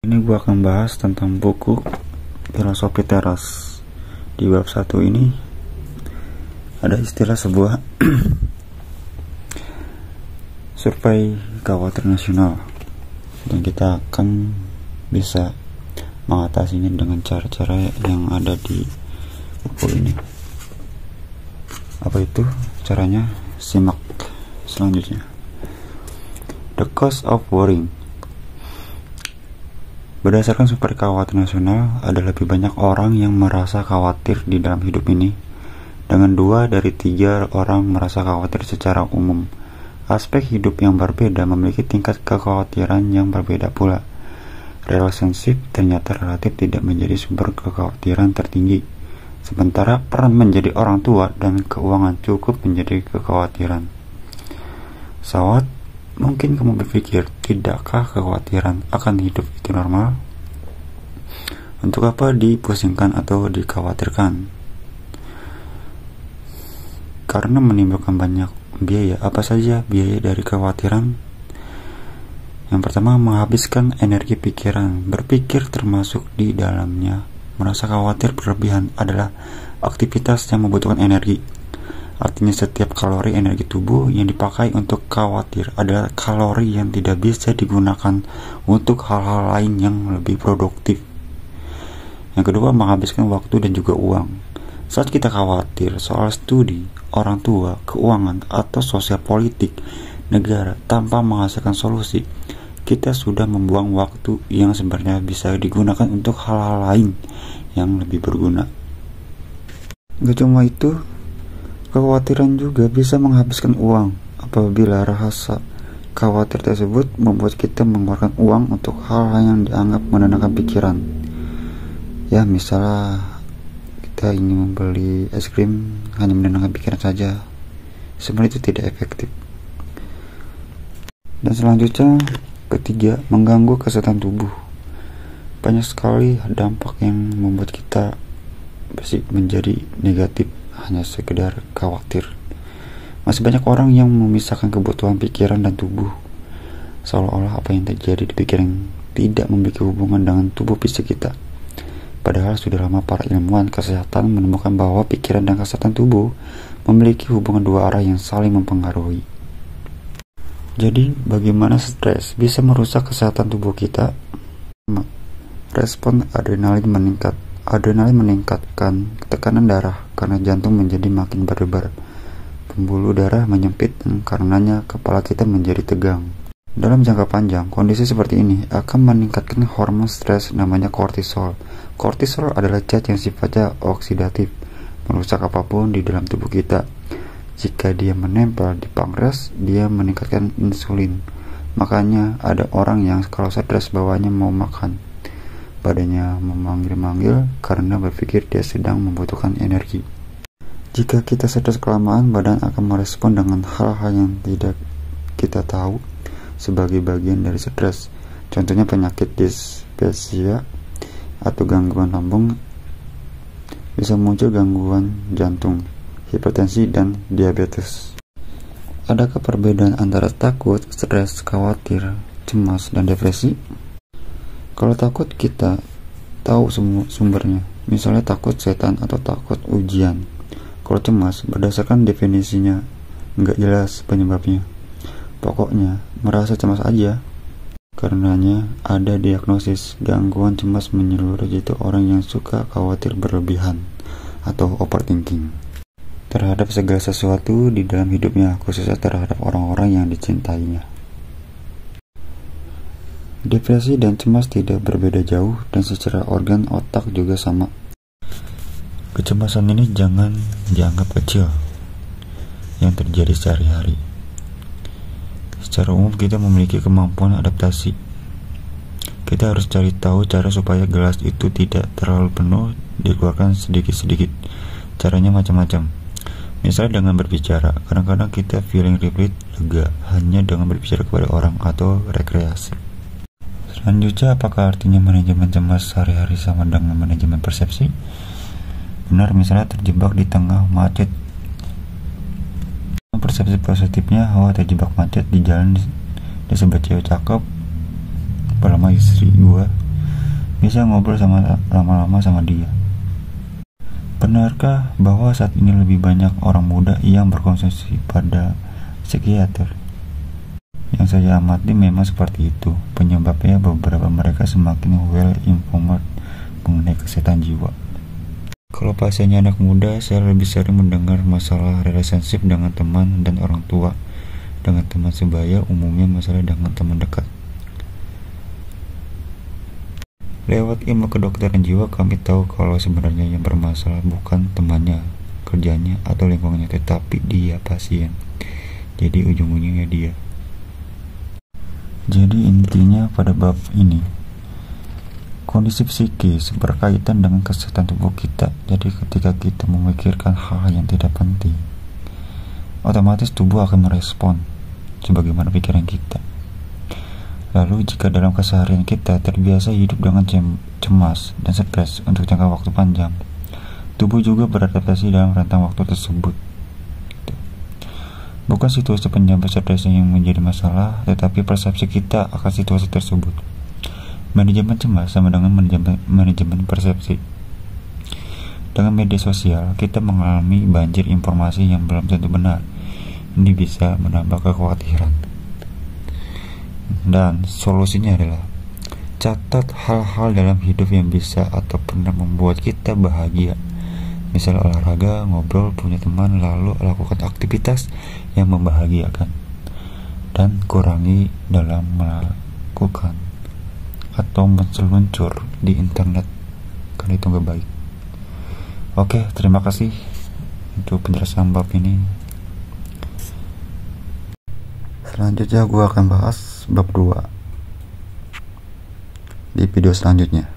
Ini gue akan bahas tentang buku Filosofi Teras. Di bab 1 ini ada istilah sebuah survei khawatir nasional, dan kita akan bisa mengatasinya dengan cara-cara yang ada di buku ini. Apa itu caranya? Simak selanjutnya. The Cost of Worrying. Berdasarkan survei khawatir nasional, ada lebih banyak orang yang merasa khawatir di dalam hidup ini, dengan 2 dari 3 orang merasa khawatir secara umum. Aspek hidup yang berbeda memiliki tingkat kekhawatiran yang berbeda pula. Relationship ternyata relatif tidak menjadi sumber kekhawatiran tertinggi, sementara peran menjadi orang tua dan keuangan cukup menjadi kekhawatiran. Sawat, mungkin kamu berpikir, tidakkah kekhawatiran akan hidup itu normal? Untuk apa dipusingkan atau dikhawatirkan? Karena menimbulkan banyak biaya. Apa saja biaya dari kekhawatiran? Yang pertama, menghabiskan energi pikiran. Berpikir termasuk di dalamnya. Merasa khawatir berlebihan adalah aktivitas yang membutuhkan energi. Artinya setiap kalori energi tubuh yang dipakai untuk khawatir adalah kalori yang tidak bisa digunakan untuk hal-hal lain yang lebih produktif. Yang kedua, menghabiskan waktu dan juga uang. Saat kita khawatir soal studi, orang tua, keuangan, atau sosial politik negara tanpa menghasilkan solusi, kita sudah membuang waktu yang sebenarnya bisa digunakan untuk hal-hal lain yang lebih berguna. Gak cuma itu, kekhawatiran juga bisa menghabiskan uang apabila rasa khawatir tersebut membuat kita mengeluarkan uang untuk hal-hal yang dianggap menenangkan pikiran. Ya, misalnya kita ingin membeli es krim hanya menenangkan pikiran saja. Sebenarnya itu tidak efektif. Dan selanjutnya, ketiga, mengganggu kesehatan tubuh. Banyak sekali dampak yang membuat kita menjadi negatif hanya sekedar khawatir. Masih banyak orang yang memisahkan kebutuhan pikiran dan tubuh, seolah-olah apa yang terjadi di pikiran tidak memiliki hubungan dengan tubuh fisik kita. Padahal sudah lama para ilmuwan kesehatan menemukan bahwa pikiran dan kesehatan tubuh memiliki hubungan 2 arah yang saling mempengaruhi. Jadi, bagaimana stres bisa merusak kesehatan tubuh kita? Respon adrenalin meningkat. Adrenalin meningkatkan tekanan darah karena jantung menjadi makin berdebar. Pembuluh darah menyempit dan karenanya kepala kita menjadi tegang. Dalam jangka panjang, kondisi seperti ini akan meningkatkan hormon stres namanya kortisol. Kortisol adalah zat yang sifatnya oksidatif, merusak apapun di dalam tubuh kita. Jika dia menempel di pankreas, dia meningkatkan insulin. Makanya ada orang yang kalau stres bawaannya mau makan, badannya memanggil-manggil karena berpikir dia sedang membutuhkan energi. Jika kita stres kelamaan, badan akan merespon dengan hal-hal yang tidak kita tahu sebagai bagian dari stres. Contohnya penyakit dispepsia atau gangguan lambung, bisa muncul gangguan jantung, hipertensi, dan diabetes. Adakah perbedaan antara takut, stres, khawatir, cemas, dan depresi? Kalau takut kita tahu semua sumbernya, misalnya takut setan atau takut ujian. Kalau cemas, berdasarkan definisinya nggak jelas penyebabnya. Pokoknya merasa cemas aja. Karenanya ada diagnosis gangguan cemas menyeluruh, yaitu orang yang suka khawatir berlebihan atau overthinking terhadap segala sesuatu di dalam hidupnya, khususnya terhadap orang-orang yang dicintainya. Depresi dan cemas tidak berbeda jauh, dan secara organ otak juga sama. Kecemasan ini jangan dianggap kecil yang terjadi sehari-hari. Secara umum kita memiliki kemampuan adaptasi. Kita harus cari tahu cara supaya gelas itu tidak terlalu penuh, dikeluarkan sedikit-sedikit. Caranya macam-macam. Misalnya dengan berbicara. Kadang-kadang kita feeling relief, lega hanya dengan berbicara kepada orang atau rekreasi. Selanjutnya, apakah artinya manajemen cemas sehari-hari sama dengan manajemen persepsi? Benar, misalnya terjebak di tengah macet. Persepsi positifnya, terjebak macet di jalan, disebut cewek cakep, lama istri gue bisa ngobrol lama-lama sama dia. Benarkah bahwa saat ini lebih banyak orang muda yang berkonsumsi pada psikiater? Yang saya amati memang seperti itu. Penyebabnya beberapa mereka semakin well informed mengenai kesehatan jiwa. Kalau pasiennya anak muda, saya lebih sering mendengar masalah relationship dengan teman dan orang tua. Dengan teman sebaya, umumnya masalah dengan teman dekat. Lewat ilmu kedokteran jiwa, kami tahu kalau sebenarnya yang bermasalah bukan temannya, kerjanya, atau lingkungannya, tetapi dia pasien. Jadi ujung-ujungnya dia. Jadi intinya pada bab ini, kondisi psikis berkaitan dengan kesehatan tubuh kita. Jadi ketika kita memikirkan hal yang tidak penting, otomatis tubuh akan merespon sebagaimana pikiran kita. Lalu jika dalam keseharian kita terbiasa hidup dengan cemas dan stres untuk jangka waktu panjang, tubuh juga beradaptasi dalam rentang waktu tersebut. Bukan situasi penyebab stres yang menjadi masalah, tetapi persepsi kita akan situasi tersebut. Manajemen cemas sama dengan manajemen persepsi. Dengan media sosial, kita mengalami banjir informasi yang belum tentu benar. Ini bisa menambah kekhawatiran. Dan solusinya adalah catat hal-hal dalam hidup yang bisa atau pernah membuat kita bahagia. Misal olahraga, ngobrol, punya teman, lalu lakukan aktivitas yang membahagiakan. Dan kurangi dalam melakukan atau menseluncur di internet, karena itu gak baik. Oke, terima kasih untuk penjelasan bab ini. Selanjutnya gue akan bahas bab 2 di video selanjutnya.